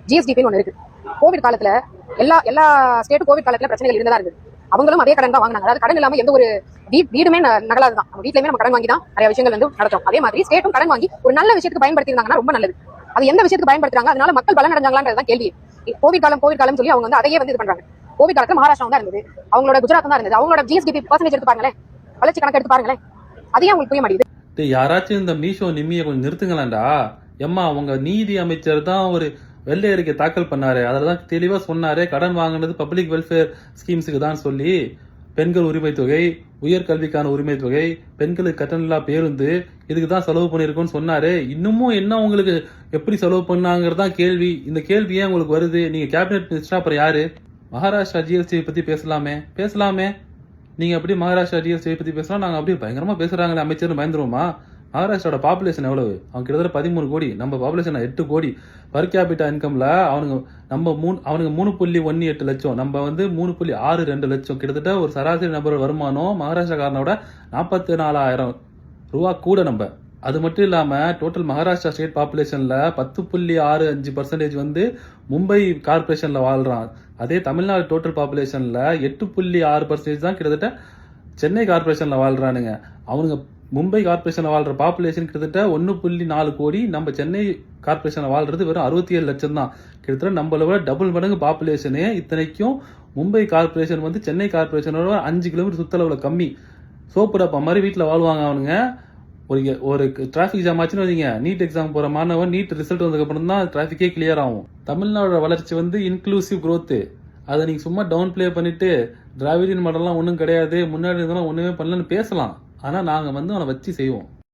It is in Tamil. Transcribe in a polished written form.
ஜிஎஸ்டிபின்னு ஒன்று இருக்கு. கோவிட் காலத்துல எல்லா ஸ்டேட்டும் கோவிட் காலத்துல பிரச்சனைகள் இருந்ததா இருக்கு. அவங்களும் அதே கடன் தான் வாங்கினாங்க. அதாவது கடன் இல்லாம எந்த ஒரு வீடுமே நகலாதுதான். நம்ம வீட்லயுமே நம்ம கடன் வாங்கி தான் நிறைய விஷயங்கள் நடத்தும். அதே மாதிரி ஸ்டேட்டும் கடன் வாங்கி ஒரு நல்ல விஷயத்துக்கு பயன்படுத்திருந்தாங்கன்னா ரொம்ப நல்லது. அது எந்த விஷயத்துக்கு பயன்படுத்துறாங்க, அதனால மக்கள் பலன் அடைஞ்சாங்களான்றதான் கேள்வி. கோவிட் காலம் சொல்லி அவங்க அதையே இது பண்றாங்க. கோவிட் காலத்துல மகாராஷ்டிரா தான் இருந்தது, அவங்களோட குஜராத் தான் இருந்தது. அவங்களோட ஜிஎஸ்டிபி பர்சன்டேஜ் எடுத்து பாருங்களேன், வளர்ச்சி கணக்கு எடுத்து பாருங்களேன். அதையே அவங்களுக்கு புரிய மாட்டேங்குது. யாராச்சும் இந்த மீஷோ நிம்மியை கொஞ்சம் நிறுத்துங்களாண்டா. எம்மா உங்க நீதி அமைச்சர் தான் ஒரு வெள்ளை அறிக்கை தாக்கல் பண்ணாரு. அதுலதான் தெளிவா சொன்னாரு, கடன் வாங்கினது பப்ளிக் வெல்ஃபேர் ஸ்கீம்ஸுக்கு தான் சொல்லி, பெண்கள் உரிமை தொகை, உயர்கல்விக்கான உரிமை தொகை, பெண்களுக்கு கட்டணமில்லா பேருந்து, இதுக்கு தான் செலவு பண்ணிருக்கோம்னு சொன்னாரு. இன்னமும் என்ன உங்களுக்கு எப்படி செலவு பண்ணாங்கிறதான் கேள்வி. இந்த கேள்வி ஏன் உங்களுக்கு வருது? நீங்க கேபினெட் மினிஸ்டரா அப்புறம் யாரு? மகாராஷ்டிரா ஜிஎஸ்டி பத்தி பேசலாமே. நீங்க அப்படி மகாராஷ்டிரா ஜிஎஸ்டி பத்தி பேசலாம், நாங்க அப்படி பயங்கரமா பேசுறாங்களே அமைச்சர் பயந்துருவோமா? மகாராஷ்டிராவோட பாப்புலேஷன் எவ்வளவு? அவங்க கிட்டத்தட்ட 13 கோடி, நம்ம பாப்புலேஷன் 8 கோடி. பர் கேபிட்டா இன்கம்ல அவனுங்க 3.18 லட்சம், நம்ம 3.62 லட்சம். கிட்டத்தட்ட ஒரு சராசரி நபர் வருமானம் மகாராஷ்டிராக்காரனோட 44,000 ரூபா கூட. நம்ம அது மட்டும் இல்லாம டோட்டல் மகாராஷ்டிரா ஸ்டேட் பாப்புலேஷன்ல 10.65% மும்பை கார்பரேஷன்ல வாழ்றான். அதே தமிழ்நாடு டோட்டல் பாப்புலேஷன்ல 8.6% தான் கிட்டத்தட்ட சென்னை கார்பரேஷன்ல வாழ்றானுங்க. அவனுங்க மும்பை கார்பரேஷன்ல வாழ்ற பாப்புலேஷன் கிட்டத்தட்ட 1.4 கோடி, நம்ம சென்னை கார்பரேஷன்ல வாழ்றது வெறும் 67 லட்சம் தான். கிட்டத்தட்ட நம்மளோட டபுள் மடங்கு பாப்புலேஷனே. இத்தனைக்கும் மும்பை கார்பரேஷன் சென்னை கார்பரேஷனோட 5 கிலோமீட்டர் சுத்தளவுல கம்மி. சோப்பு டப்பா மாதிரி வீட்டுல வாழ்வாங்க அவனுங்க. ஒரு டிராபிக் ஜாம் ஆச்சுன்னு வைங்க, நீட் எக்ஸாம் போற மாணவன் நீட் ரிசல்ட் வந்ததுக்கு அப்புறம் தான் டிராபிக்கே கிளியர் ஆகும். தமிழ்நாடோட வளர்ச்சி இன்க்ளூசிவ் growth. அதை நீங்க சும்மா டவுன் பிளே பண்ணிட்டு டிராவிடியன் மாடல்லாம் ஒன்றும் கிடையாது, முன்னாடி இருந்தாலும் ஒண்ணுமே பண்ணலன்னு பேசலாம். ஆனா நாங்க அவனை வச்சு செய்வோம்.